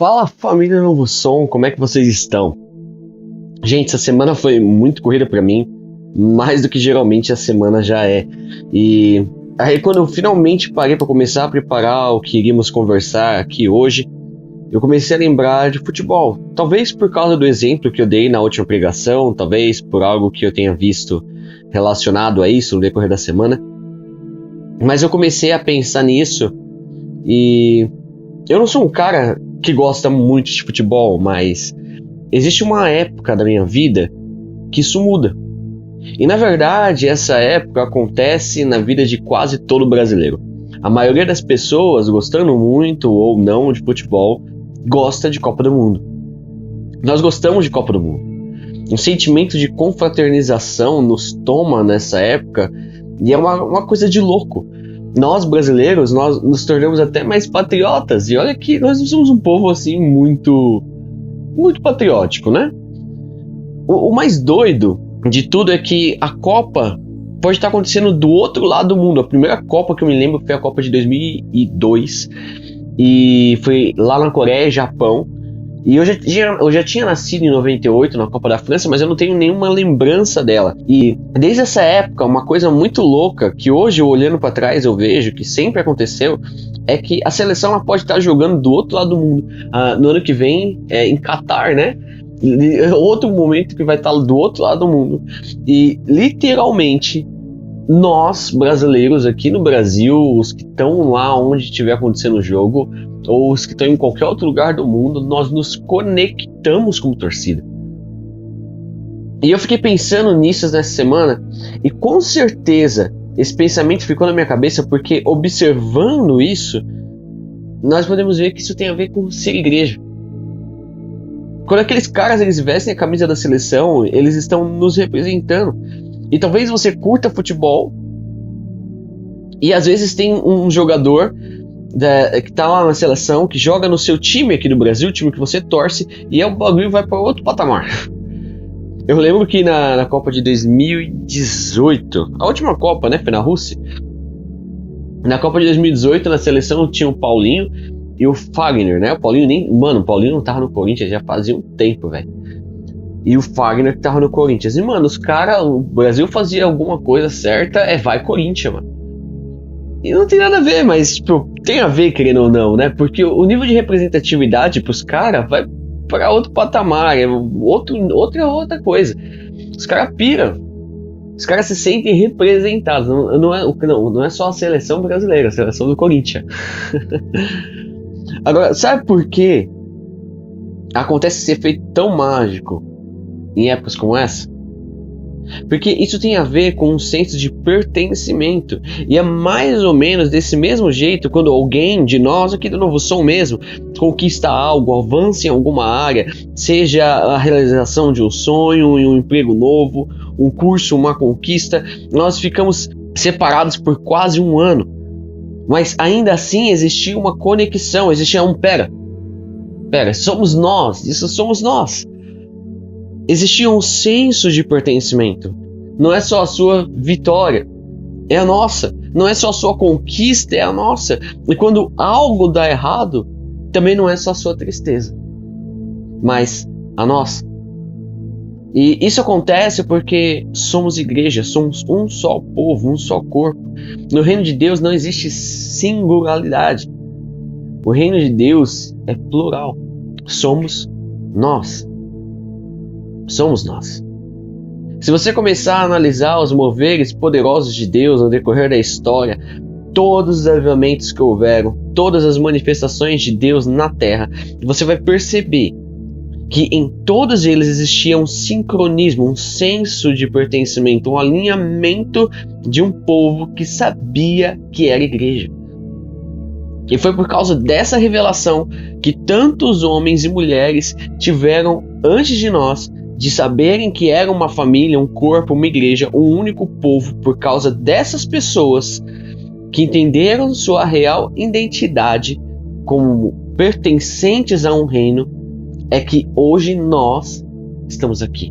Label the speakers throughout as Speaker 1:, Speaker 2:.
Speaker 1: Fala, família Novo Som, como é que vocês estão? Gente, essa semana foi muito corrida pra mim, mais do que geralmente a semana já é. E aí quando eu finalmente parei pra começar a preparar o que iríamos conversar aqui hoje, eu comecei a lembrar de futebol. Talvez por causa do exemplo que eu dei na última pregação, talvez por algo que eu tenha visto relacionado a isso no decorrer da semana. Mas eu comecei a pensar nisso e eu não sou um cara que gosta muito de futebol, mas existe uma época da minha vida que isso muda. E na verdade, essa época acontece na vida de quase todo brasileiro. A maioria das pessoas, gostando muito ou não de futebol, gosta de Copa do Mundo. Nós gostamos de Copa do Mundo. Um sentimento de confraternização nos toma nessa época e é uma coisa de louco. Nós brasileiros, nós nos tornamos até mais patriotas. E olha que nós não somos um povo assim muito patriótico, né? O mais doido de tudo é que a Copa pode estar acontecendo do outro lado do mundo. A primeira Copa que eu me lembro foi a Copa de 2002. E foi lá na Coreia e Japão. E eu já tinha nascido em 98 na Copa da França, mas eu não tenho nenhuma lembrança dela. E desde essa época, uma coisa muito louca, que hoje, olhando para trás, eu vejo que sempre aconteceu, é que a seleção ela pode estar jogando do outro lado do mundo. No ano que vem, em Catar, né? Outro momento que vai estar do outro lado do mundo. E, literalmente, nós, brasileiros aqui no Brasil, os que estão lá onde estiver acontecendo o jogo, ou os que estão em qualquer outro lugar do mundo, nós nos conectamos como torcida. E eu fiquei pensando nisso nessa semana, e com certeza esse pensamento ficou na minha cabeça, porque observando isso, nós podemos ver que isso tem a ver com ser igreja. Quando aqueles caras eles vestem a camisa da seleção, eles estão nos representando. E talvez você curta futebol, e às vezes tem um jogador que tá lá na seleção, que joga no seu time aqui do Brasil, o time que você torce, e o bagulho vai para outro patamar. Eu lembro que na Copa de 2018, a última Copa, né, foi na Rússia. Na Copa de 2018, na seleção tinha o Paulinho e o Fagner, né? O Paulinho não tava no Corinthians já fazia um tempo, velho. E o Fagner que tava no Corinthians. E, mano, os caras, o Brasil fazia alguma coisa certa, vai Corinthians, mano. E não tem nada a ver, mas, tipo, tem a ver, querendo ou não, né? Porque o nível de representatividade pros caras vai pra outro patamar, outra coisa. Os caras piram. Os caras se sentem representados. Não é só a seleção brasileira, a seleção do Corinthians. Agora, sabe por que acontece esse efeito tão mágico em épocas como essa? Porque isso tem a ver com um senso de pertencimento. E é mais ou menos desse mesmo jeito quando alguém de nós aqui do Novo Som mesmo conquista algo, avança em alguma área, seja a realização de um sonho, um emprego novo, um curso, uma conquista. Nós ficamos separados por quase um ano, mas ainda assim existia uma conexão, existia pera, somos nós, isso somos nós. Existia um senso de pertencimento. Não é só a sua vitória, é a nossa. Não é só a sua conquista, é a nossa. E quando algo dá errado, também não é só a sua tristeza, mas a nossa. E isso acontece porque somos igreja, somos um só povo, um só corpo. No reino de Deus não existe singularidade. O reino de Deus é plural. Somos nós. Somos nós. Se você começar a analisar os moveres poderosos de Deus no decorrer da história, todos os avivamentos que houveram, todas as manifestações de Deus na terra, você vai perceber que em todos eles existia um sincronismo, um senso de pertencimento, um alinhamento de um povo que sabia que era igreja. E foi por causa dessa revelação que tantos homens e mulheres tiveram antes de nós, de saberem que era uma família, um corpo, uma igreja, um único povo, por causa dessas pessoas que entenderam sua real identidade como pertencentes a um reino, é que hoje nós estamos aqui.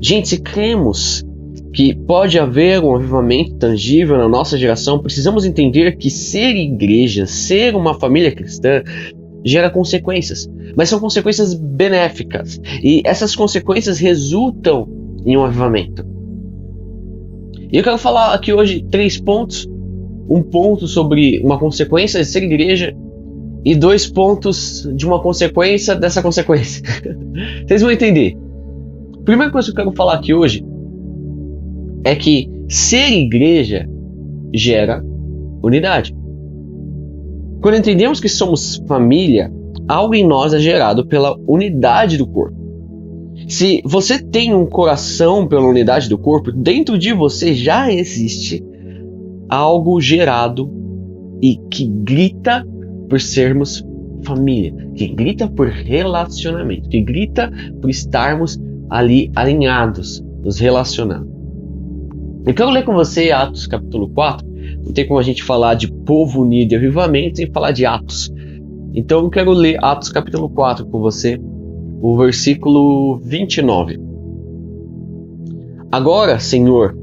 Speaker 1: Gente, se cremos que pode haver um avivamento tangível na nossa geração, precisamos entender que ser igreja, ser uma família cristã, gera consequências, mas são consequências benéficas, e essas consequências resultam em um avivamento. E eu quero falar aqui hoje 3 pontos, um ponto sobre uma consequência de ser igreja, e 2 pontos de uma consequência dessa consequência. Vocês vão entender. A primeira coisa que eu quero falar aqui hoje é que ser igreja gera unidade. Quando entendemos que somos família, algo em nós é gerado pela unidade do corpo. Se você tem um coração pela unidade do corpo, dentro de você já existe algo gerado e que grita por sermos família, que grita por relacionamento, que grita por estarmos ali alinhados, nos relacionando. Eu quero ler com você Atos capítulo 4, não tem como a gente falar de povo unido e avivamento sem falar de Atos. Então eu quero ler Atos capítulo 4 com você, o versículo 29. Agora, Senhor,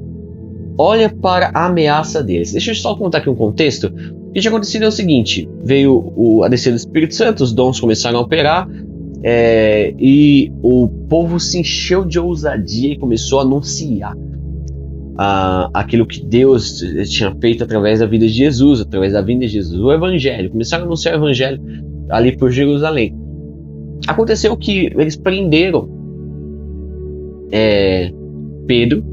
Speaker 1: olha para a ameaça deles. Deixa eu só contar aqui um contexto. O que tinha acontecido é o seguinte: veio a descer do Espírito Santo, os dons começaram a operar, e o povo se encheu de ousadia e começou a anunciar aquilo que Deus tinha feito através da vida de Jesus, através da vinda de Jesus, o Evangelho. Começaram a anunciar o Evangelho ali por Jerusalém. Aconteceu que eles prenderam Pedro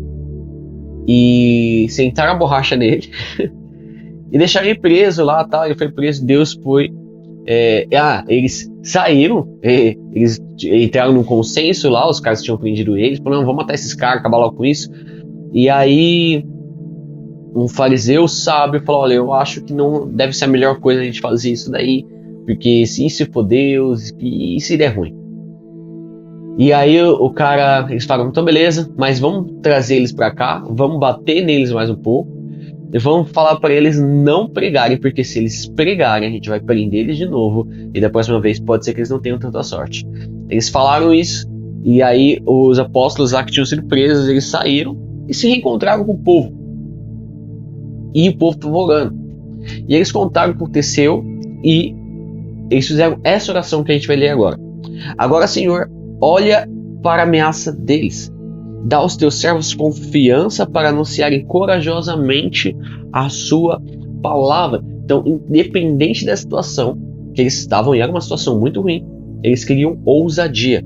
Speaker 1: e sentaram a borracha nele e deixaram ele preso lá, tal. Ele foi preso, Deus foi... eles saíram, eles entraram num consenso lá, os caras tinham prendido eles, falaram, não, vamos matar esses caras, acabar logo com isso. E aí um fariseu sábio falou, olha, eu acho que não deve ser a melhor coisa a gente fazer isso daí, porque se isso for Deus, e se der ruim. E aí eles falaram, então beleza, mas vamos trazer eles pra cá, vamos bater neles mais um pouco, e vamos falar para eles não pregarem, porque se eles pregarem, a gente vai prender eles de novo, e da próxima vez pode ser que eles não tenham tanta sorte. Eles falaram isso, e aí os apóstolos lá que tinham sido presos, eles saíram e se reencontraram com o povo. E o povo estava orando. E eles contaram o que aconteceu, e eles fizeram essa oração que a gente vai ler agora. Agora, Senhor, olha para a ameaça deles. Dá aos teus servos confiança para anunciarem corajosamente a sua palavra. Então, independente da situação que eles estavam, e era uma situação muito ruim, eles queriam ousadia.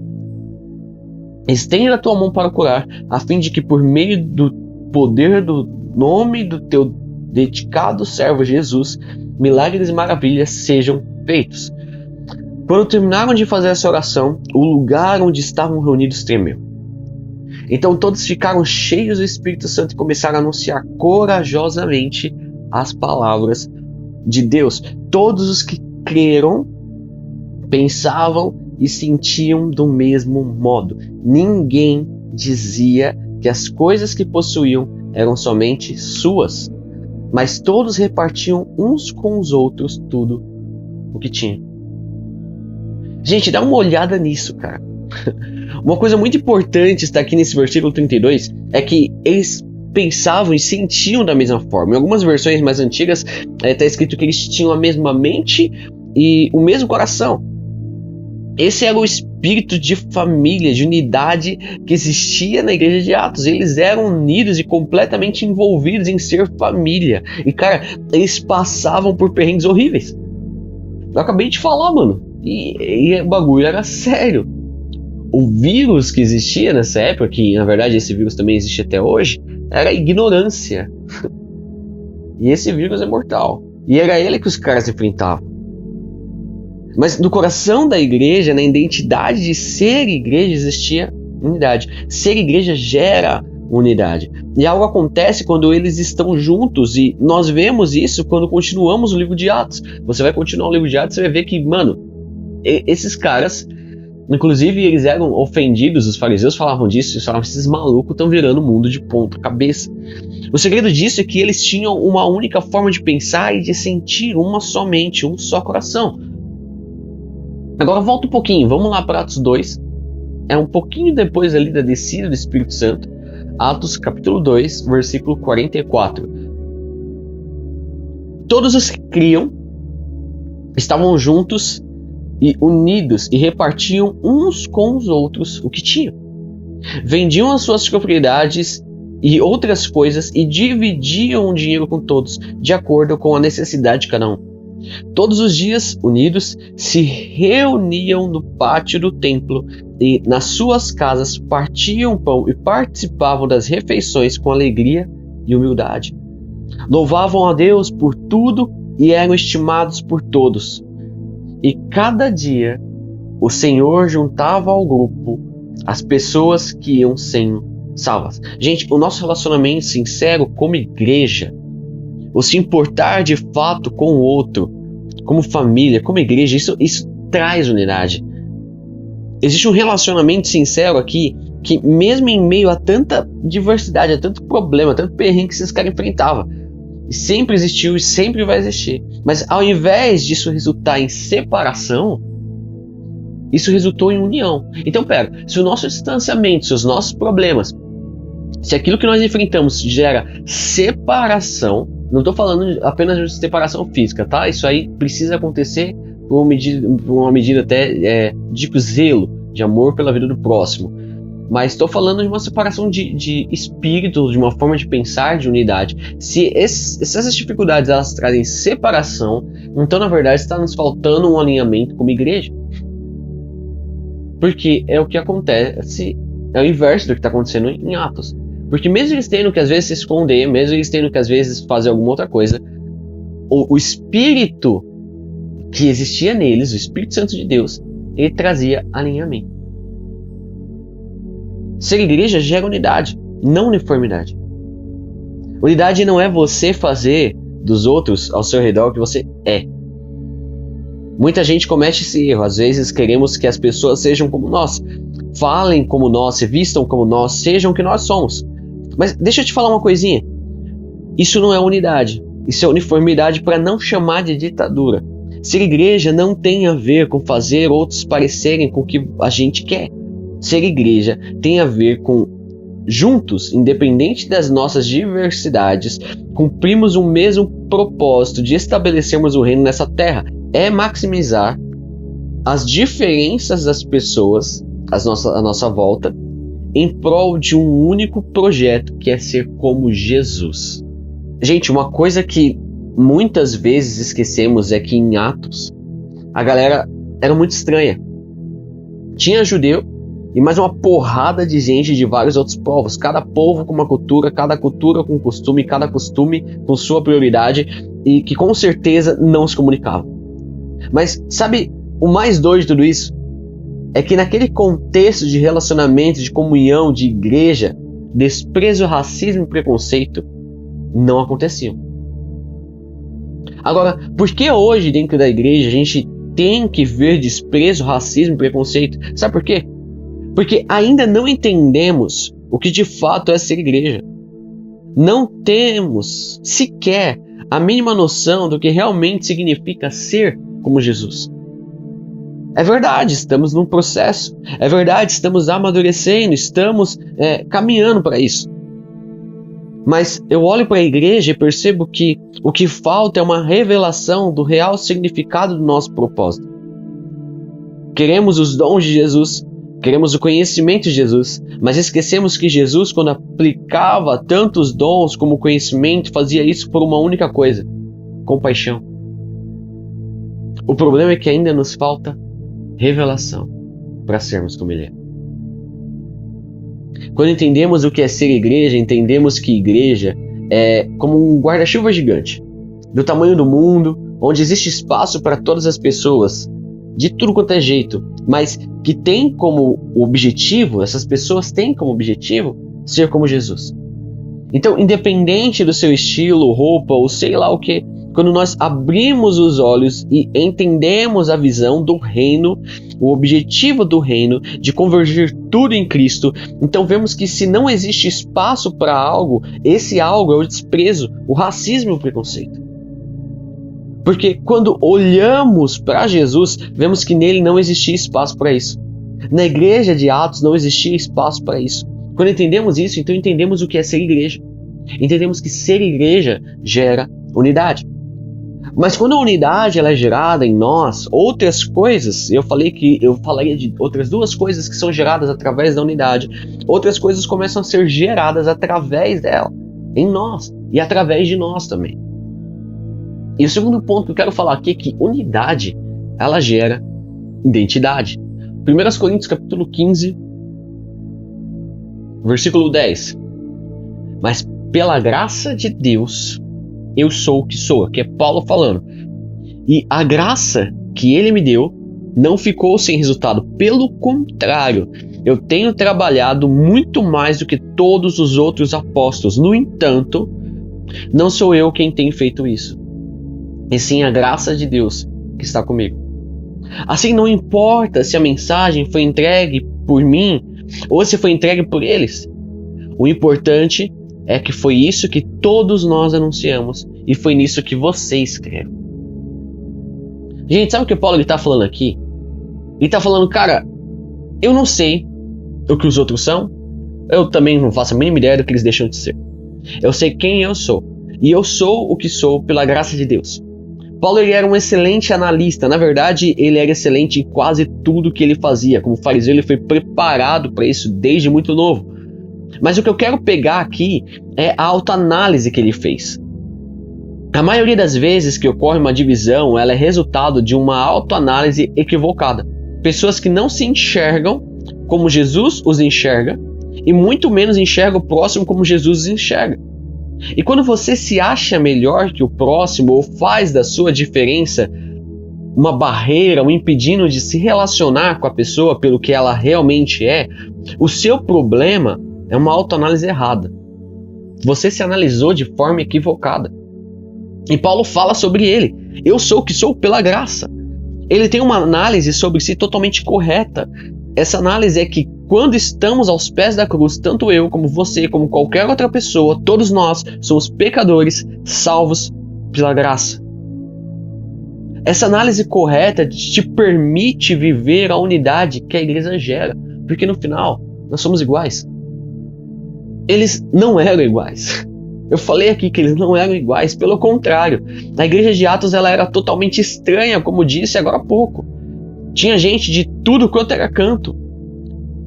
Speaker 1: Estende a tua mão para curar, a fim de que por meio do poder do nome do teu dedicado servo Jesus, milagres e maravilhas sejam feitos. Quando terminaram de fazer essa oração, o lugar onde estavam reunidos tremeu. Então todos ficaram cheios do Espírito Santo e começaram a anunciar corajosamente as palavras de Deus. Todos os que creram pensavam e sentiam do mesmo modo. Ninguém dizia que as coisas que possuíam eram somente suas, mas todos repartiam uns com os outros tudo o que tinham. Gente, dá uma olhada nisso, cara. Uma coisa muito importante está aqui nesse versículo 32 é que eles pensavam e sentiam da mesma forma. Em algumas versões mais antigas está escrito que eles tinham a mesma mente e o mesmo coração. Esse era o espírito de família, de unidade que existia na igreja de Atos. Eles eram unidos e completamente envolvidos em ser família. E cara, eles passavam por perrengues horríveis. Eu acabei de falar, mano. E o bagulho era sério. O vírus que existia nessa época, que na verdade esse vírus também existe até hoje, era a ignorância. E esse vírus é mortal. E era ele que os caras enfrentavam. Mas no coração da igreja, na identidade de ser igreja, existia unidade. Ser igreja gera unidade. E algo acontece quando eles estão juntos, e nós vemos isso quando continuamos o livro de Atos. Você vai continuar o livro de Atos, você vai ver que, mano, esses caras, inclusive eles eram ofendidos, os fariseus falavam disso, eles falavam, esses malucos estão virando o mundo de ponta cabeça. O segredo disso é que eles tinham uma única forma de pensar e de sentir, uma só mente, um só coração. Agora volta um pouquinho, vamos lá para Atos 2, é um pouquinho depois ali da descida do Espírito Santo. Atos capítulo 2, versículo 44. Todos os que criam estavam juntos e unidos e repartiam uns com os outros o que tinham. Vendiam as suas propriedades e outras coisas e dividiam o dinheiro com todos, de acordo com a necessidade de cada um. Todos os dias, unidos, se reuniam no pátio do templo e nas suas casas partiam pão e participavam das refeições com alegria e humildade. Louvavam a Deus por tudo e eram estimados por todos. E cada dia o Senhor juntava ao grupo as pessoas que iam sendo salvas. Gente, o nosso relacionamento sincero como igreja, o se importar de fato com o outro, como família, como igreja, isso traz unidade. Existe um relacionamento sincero aqui que mesmo em meio a tanta diversidade, a tanto problema, a tanto perrengue que esses caras enfrentavam, sempre existiu e sempre vai existir. Mas ao invés disso resultar em separação, isso resultou em união. Então se o nosso distanciamento, se os nossos problemas, se aquilo que nós enfrentamos gera separação, não estou falando apenas de separação física, tá? Isso aí precisa acontecer por uma medida até de zelo, de amor pela vida do próximo. Mas estou falando de uma separação de espírito, de uma forma de pensar, de unidade. Se essas dificuldades elas trazem separação, então na verdade está nos faltando um alinhamento como igreja. Porque é o que acontece, é o inverso do que está acontecendo em Atos. Porque mesmo eles tendo que às vezes se esconder, mesmo eles tendo que às vezes fazer alguma outra coisa, o Espírito que existia neles, o Espírito Santo de Deus, ele trazia alinhamento. Ser igreja gera unidade, não uniformidade. Unidade não é você fazer dos outros ao seu redor o que você é. Muita gente comete esse erro. Às vezes queremos que as pessoas sejam como nós, falem como nós, se vistam como nós, sejam o que nós somos. Mas deixa eu te falar uma coisinha. Isso não é unidade. Isso é uniformidade para não chamar de ditadura. Ser igreja não tem a ver com fazer outros parecerem com o que a gente quer. Ser igreja tem a ver com juntos, independente das nossas diversidades, cumprimos o mesmo propósito de estabelecermos o reino nessa terra. É maximizar as diferenças das pessoas à nossa volta em prol de um único projeto, que é ser como Jesus. Gente, uma coisa que muitas vezes esquecemos é que em Atos a galera era muito estranha. Tinha judeu e mais uma porrada de gente de vários outros povos, cada povo com uma cultura, cada cultura com costume, cada costume com sua prioridade, e que com certeza não se comunicavam. Mas sabe o mais doido de tudo isso? É que naquele contexto de relacionamento, de comunhão, de igreja, desprezo, racismo e preconceito não aconteciam. Agora, por que hoje dentro da igreja a gente tem que ver desprezo, racismo e preconceito? Sabe por quê? Porque ainda não entendemos o que de fato é ser igreja. Não temos sequer a mínima noção do que realmente significa ser como Jesus. É verdade, estamos num processo. É verdade, estamos amadurecendo, estamos caminhando para isso. Mas eu olho para a igreja e percebo que o que falta é uma revelação do real significado do nosso propósito. Queremos os dons de Jesus, queremos o conhecimento de Jesus, mas esquecemos que Jesus, quando aplicava tantos dons como conhecimento, fazia isso por uma única coisa: compaixão. O problema é que ainda nos falta revelação para sermos como Ele é. Quando entendemos o que é ser igreja, entendemos que igreja é como um guarda-chuva gigante, do tamanho do mundo, onde existe espaço para todas as pessoas, de tudo quanto é jeito, mas que tem como objetivo, essas pessoas têm como objetivo ser como Jesus. Então, independente do seu estilo, roupa ou sei lá o que, quando nós abrimos os olhos e entendemos a visão do reino, o objetivo do reino de convergir tudo em Cristo, então vemos que se não existe espaço para algo, esse algo é o desprezo, o racismo e o preconceito. Porque quando olhamos para Jesus, vemos que nele não existia espaço para isso. Na igreja de Atos não existia espaço para isso. Quando entendemos isso, então entendemos o que é ser igreja. Entendemos que ser igreja gera unidade. Mas quando a unidade ela é gerada em nós, outras coisas, eu falaria de outras duas coisas que são geradas através da unidade. Outras coisas começam a ser geradas através dela, em nós e através de nós também. E o segundo ponto que eu quero falar aqui é que unidade, ela gera identidade. 1 Coríntios capítulo 15, versículo 10. Mas pela graça de Deus, eu sou o que sou, que é Paulo falando. E a graça que ele me deu não ficou sem resultado. Pelo contrário, eu tenho trabalhado muito mais do que todos os outros apóstolos. No entanto, não sou eu quem tem feito isso, e sim a graça de Deus que está comigo. Assim, não importa se a mensagem foi entregue por mim ou se foi entregue por eles. O importante é que foi isso que todos nós anunciamos e foi nisso que vocês creram. Gente, sabe o que o Paulo está falando aqui? Ele está falando, cara, eu não sei o que os outros são, eu também não faço a mínima ideia do que eles deixam de ser. Eu sei quem eu sou, e eu sou o que sou pela graça de Deus. Paulo ele era um excelente analista, na verdade ele era excelente em quase tudo que ele fazia. Como fariseu ele foi preparado para isso desde muito novo. Mas o que eu quero pegar aqui é a autoanálise que ele fez. A maioria das vezes que ocorre uma divisão, ela é resultado de uma autoanálise equivocada. Pessoas que não se enxergam como Jesus os enxerga e muito menos enxergam o próximo como Jesus os enxerga. E quando você se acha melhor que o próximo ou faz da sua diferença uma barreira, um impedindo de se relacionar com a pessoa pelo que ela realmente é, o seu problema é uma autoanálise errada. Você se analisou de forma equivocada. E Paulo fala sobre ele. Eu sou o que sou pela graça. Ele tem uma análise sobre si totalmente correta. Essa análise é que quando estamos aos pés da cruz, tanto eu como você, como qualquer outra pessoa, todos nós somos pecadores salvos pela graça. Essa análise correta te permite viver a unidade que a igreja gera, porque no final nós somos iguais. Eles não eram iguais. Eu falei aqui que eles não eram iguais, pelo contrário. A igreja de Atos ela era totalmente estranha, como disse agora há pouco. Tinha gente de tudo quanto era canto.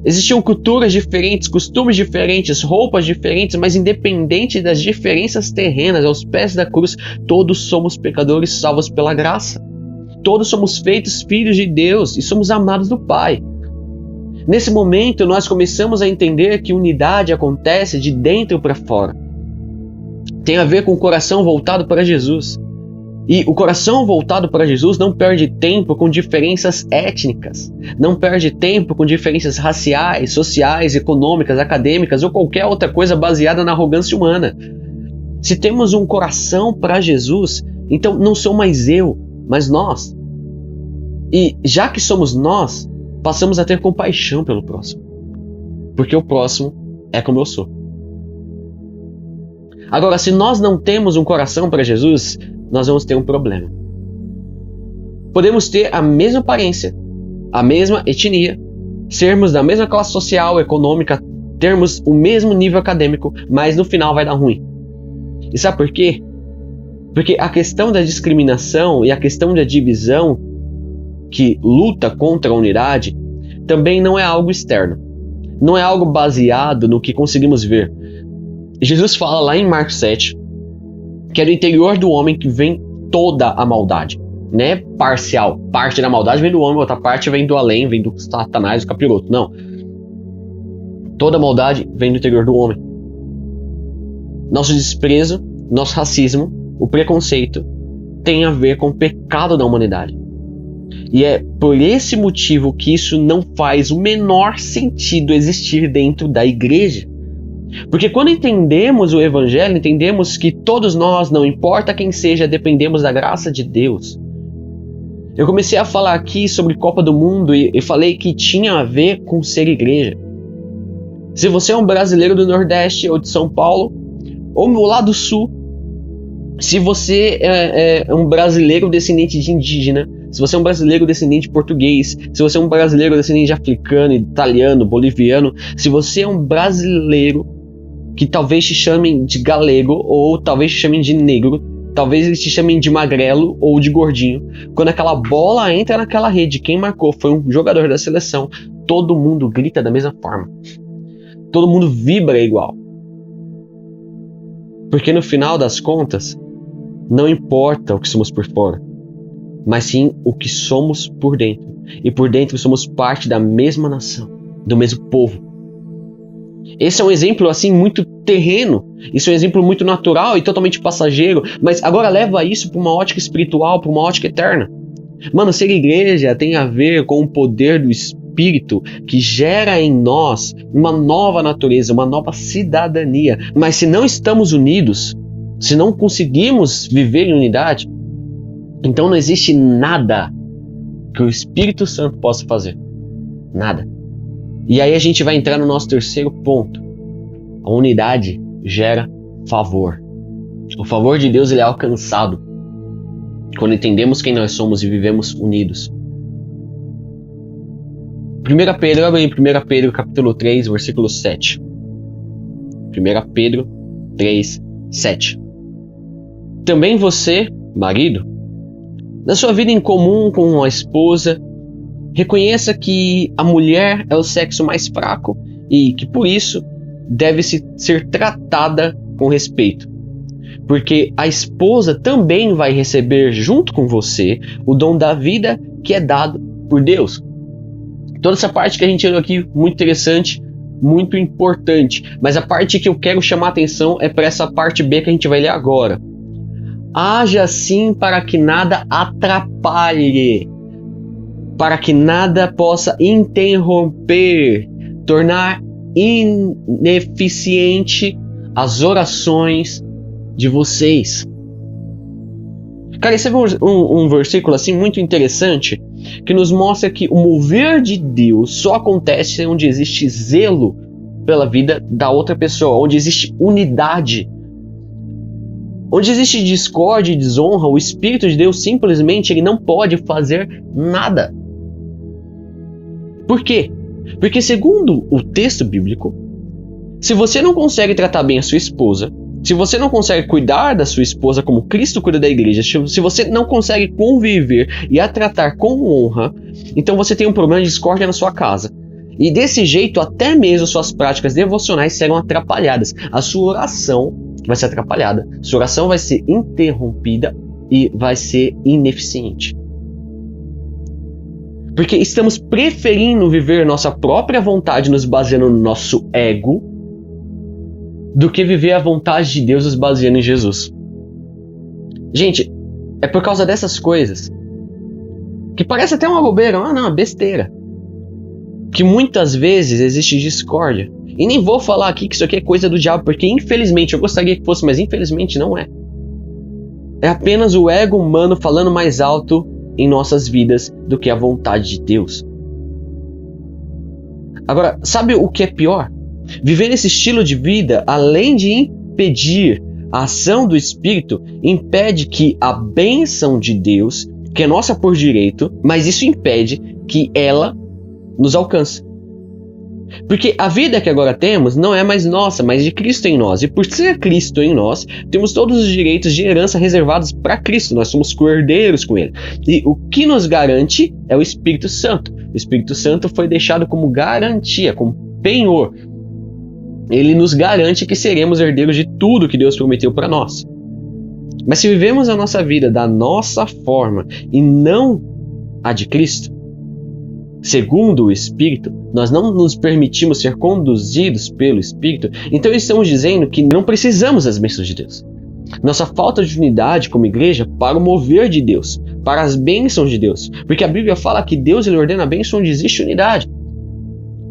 Speaker 1: Existiam culturas diferentes, costumes diferentes, roupas diferentes, mas independente das diferenças terrenas, aos pés da cruz, todos somos pecadores salvos pela graça. Todos somos feitos filhos de Deus e somos amados do Pai. Nesse momento, nós começamos a entender que unidade acontece de dentro para fora. Tem a ver com o coração voltado para Jesus. E o coração voltado para Jesus não perde tempo com diferenças étnicas, não perde tempo com diferenças raciais, sociais, econômicas, acadêmicas ou qualquer outra coisa baseada na arrogância humana. Se temos um coração para Jesus, então não sou mais eu, mas nós. E já que somos nós, passamos a ter compaixão pelo próximo, porque o próximo é como eu sou. Agora, se nós não temos um coração para Jesus, nós vamos ter um problema. Podemos ter a mesma aparência, a mesma etnia, sermos da mesma classe social, econômica, termos o mesmo nível acadêmico, mas no final vai dar ruim. E sabe por quê? Porque a questão da discriminação e a questão da divisão que luta contra a unidade também não é algo externo. Não é algo baseado no que conseguimos ver. Jesus fala lá em Marcos 7 que é do interior do homem que vem toda a maldade. Não é parcial. Parte da maldade vem do homem, outra parte vem do além, vem do Satanás, do capiroto. Não. Toda a maldade vem do interior do homem. Nosso desprezo, nosso racismo, o preconceito tem a ver com o pecado da humanidade. E é por esse motivo que isso não faz o menor sentido existir dentro da igreja. Porque quando entendemos o Evangelho, entendemos que todos nós, não importa quem seja, dependemos da graça de Deus. Eu comecei a falar aqui sobre Copa do Mundo e falei que tinha a ver com ser igreja. Se você é um brasileiro do Nordeste ou de São Paulo, ou lá do Sul, se você é um brasileiro descendente de indígena, se você é um brasileiro descendente de português, se você é um brasileiro descendente de africano, italiano, boliviano, se você é um brasileiro que talvez te chamem de galego, ou talvez te chamem de negro, talvez eles te chamem de magrelo ou de gordinho. Quando aquela bola entra naquela rede, quem marcou foi um jogador da seleção, todo mundo grita da mesma forma. Todo mundo vibra igual. Porque no final das contas, não importa o que somos por fora, mas sim o que somos por dentro. E por dentro somos parte da mesma nação, do mesmo povo. Esse é um exemplo assim muito terreno, isso é um exemplo muito natural e totalmente passageiro, mas agora leva isso para uma ótica espiritual, para uma ótica eterna. Mano, ser igreja tem a ver com o poder do Espírito que gera em nós uma nova natureza, uma nova cidadania. Mas se não estamos unidos, se não conseguimos viver em unidade, então não existe nada que o Espírito Santo possa fazer. Nada. E aí a gente vai entrar no nosso terceiro ponto. A unidade gera favor. O favor de Deus ele é alcançado quando entendemos quem nós somos e vivemos unidos. 1 Pedro, abre em 1 Pedro capítulo 3, versículo 7. 1 Pedro 3, 7. Também você, marido, na sua vida em comum com a esposa, reconheça que a mulher é o sexo mais fraco e que por isso deve ser tratada com respeito. Porque a esposa também vai receber junto com você o dom da vida que é dado por Deus. Toda essa parte que a gente leu aqui, muito interessante, muito importante. Mas a parte que eu quero chamar a atenção é para essa parte B que a gente vai ler agora. Haja assim para que nada atrapalhe, para que nada possa interromper, tornar ineficiente as orações de vocês. Cara, esse é um versículo assim muito interessante que nos mostra que o mover de Deus só acontece onde existe zelo pela vida da outra pessoa, onde existe unidade. Onde existe discórdia e desonra, o Espírito de Deus simplesmente ele não pode fazer nada. Por quê? Porque segundo o texto bíblico, se você não consegue tratar bem a sua esposa, se você não consegue cuidar da sua esposa como Cristo cuida da igreja, se você não consegue conviver e a tratar com honra, então você tem um problema de discórdia na sua casa. E desse jeito, até mesmo suas práticas devocionais serão atrapalhadas. A sua oração vai ser atrapalhada. Sua oração vai ser interrompida e vai ser ineficiente. Porque estamos preferindo viver nossa própria vontade nos baseando no nosso ego do que viver a vontade de Deus nos baseando em Jesus. Gente, é por causa dessas coisas que parece até uma bobeira, uma besteira, que muitas vezes existe discórdia. E nem vou falar aqui que isso aqui é coisa do diabo, porque infelizmente, eu gostaria que fosse, mas infelizmente não é. É apenas o ego humano falando mais alto em nossas vidas do que a vontade de Deus. Agora, sabe o que é pior? Viver esse estilo de vida, além de impedir a ação do Espírito, impede que a bênção de Deus, que é nossa por direito, mas isso impede que ela nos alcance. Porque a vida que agora temos não é mais nossa, mas de Cristo em nós. E por ser Cristo em nós, temos todos os direitos de herança reservados para Cristo. Nós somos co-herdeiros com Ele. E o que nos garante é o Espírito Santo. O Espírito Santo foi deixado como garantia, como penhor. Ele nos garante que seremos herdeiros de tudo que Deus prometeu para nós. Mas se vivemos a nossa vida da nossa forma e não a de Cristo, segundo o Espírito, nós não nos permitimos ser conduzidos pelo Espírito, então estamos dizendo que não precisamos das bênçãos de Deus. Nossa falta de unidade como igreja para o mover de Deus, para as bênçãos de Deus. Porque a Bíblia fala que Deus ele ordena a bênção onde existe unidade.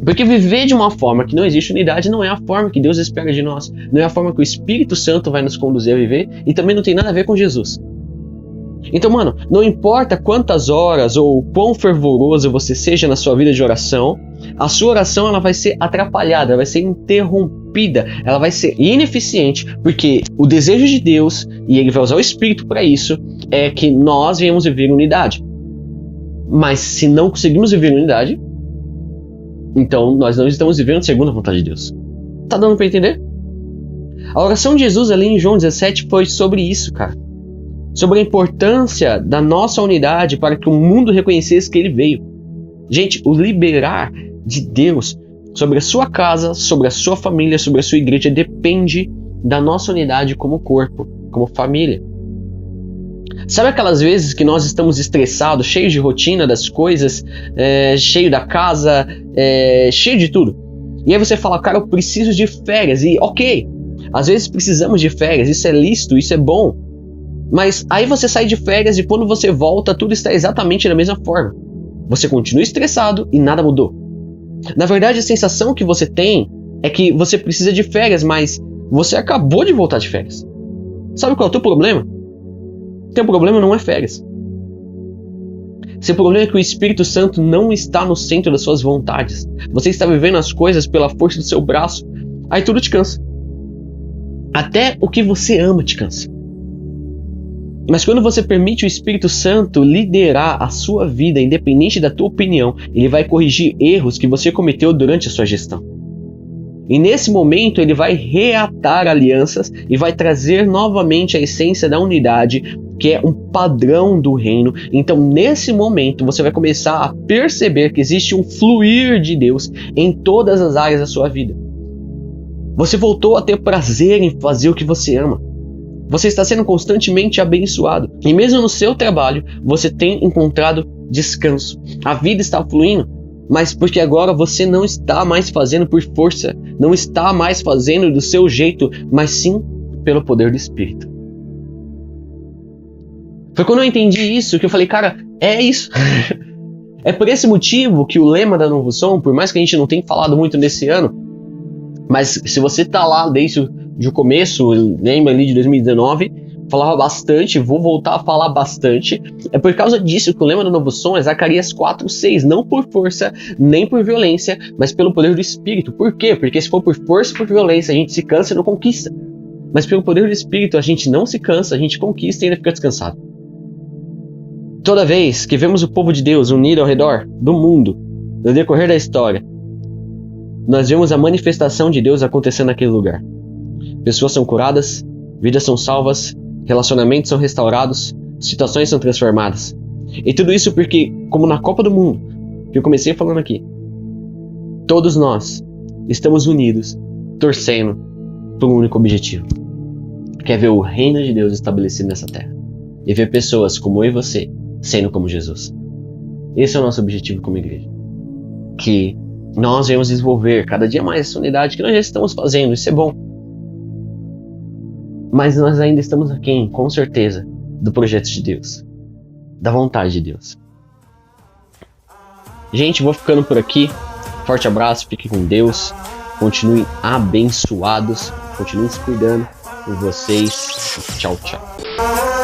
Speaker 1: Porque viver de uma forma que não existe unidade não é a forma que Deus espera de nós. Não é a forma que o Espírito Santo vai nos conduzir a viver e também não tem nada a ver com Jesus. Então, mano, não importa quantas horas ou quão fervoroso você seja na sua vida de oração, a sua oração ela vai ser atrapalhada, ela vai ser interrompida, ela vai ser ineficiente, porque o desejo de Deus, e Ele vai usar o Espírito para isso, é que nós venhamos viver em unidade. Mas se não conseguimos viver em unidade, então nós não estamos vivendo segundo a vontade de Deus. Tá dando para entender? A oração de Jesus ali em João 17 foi sobre isso, cara. Sobre a importância da nossa unidade para que o mundo reconhecesse que ele veio. Gente, o liberar de Deus sobre a sua casa, sobre a sua família, sobre a sua igreja depende da nossa unidade como corpo, como família. Sabe aquelas vezes que nós estamos estressados, cheios de rotina das coisas, cheio da casa, cheio de tudo. E aí você fala, cara, eu preciso de férias. E ok, às vezes precisamos de férias, isso é lícito, isso é bom. Mas aí você sai de férias e quando você volta, tudo está exatamente da mesma forma. Você continua estressado e nada mudou. Na verdade, a sensação que você tem é que você precisa de férias, mas você acabou de voltar de férias. Sabe qual é o teu problema? Teu problema não é férias. Seu problema é que o Espírito Santo não está no centro das suas vontades. Você está vivendo as coisas pela força do seu braço. Aí tudo te cansa. Até o que você ama te cansa. Mas quando você permite o Espírito Santo liderar a sua vida, independente da tua opinião, ele vai corrigir erros que você cometeu durante a sua gestão. E nesse momento ele vai reatar alianças e vai trazer novamente a essência da unidade, que é um padrão do reino. Então nesse momento você vai começar a perceber que existe um fluir de Deus em todas as áreas da sua vida. Você voltou a ter prazer em fazer o que você ama. Você está sendo constantemente abençoado. E mesmo no seu trabalho, você tem encontrado descanso. A vida está fluindo, mas porque agora você não está mais fazendo por força, não está mais fazendo do seu jeito, mas sim pelo poder do Espírito. Foi quando eu entendi isso que eu falei, cara, é isso. É por esse motivo que o lema da Novo Som, por mais que a gente não tenha falado muito nesse ano, mas se você tá lá desde o começo, lembra ali de 2019, falava bastante, vou voltar a falar bastante. É por causa disso que o lema do Novo Som é Zacarias 4:6, não por força, nem por violência, mas pelo poder do Espírito. Por quê? Porque se for por força e por violência, a gente se cansa e não conquista. Mas pelo poder do Espírito, a gente não se cansa, a gente conquista e ainda fica descansado. Toda vez que vemos o povo de Deus unido ao redor do mundo, no decorrer da história, nós vemos a manifestação de Deus acontecendo naquele lugar. Pessoas são curadas, vidas são salvas, relacionamentos são restaurados, situações são transformadas. E tudo isso porque, como na Copa do Mundo, que eu comecei falando aqui, todos nós estamos unidos, torcendo por um único objetivo, que é ver o reino de Deus estabelecido nessa terra. E ver pessoas como eu e você sendo como Jesus. Esse é o nosso objetivo como igreja. Que nós vamos desenvolver cada dia mais essa unidade que nós já estamos fazendo, isso é bom. Mas nós ainda estamos aquém, com certeza, do projeto de Deus, da vontade de Deus. Gente, vou ficando por aqui. Forte abraço, fiquem com Deus. Continuem abençoados, continuem se cuidando com vocês. Tchau, tchau.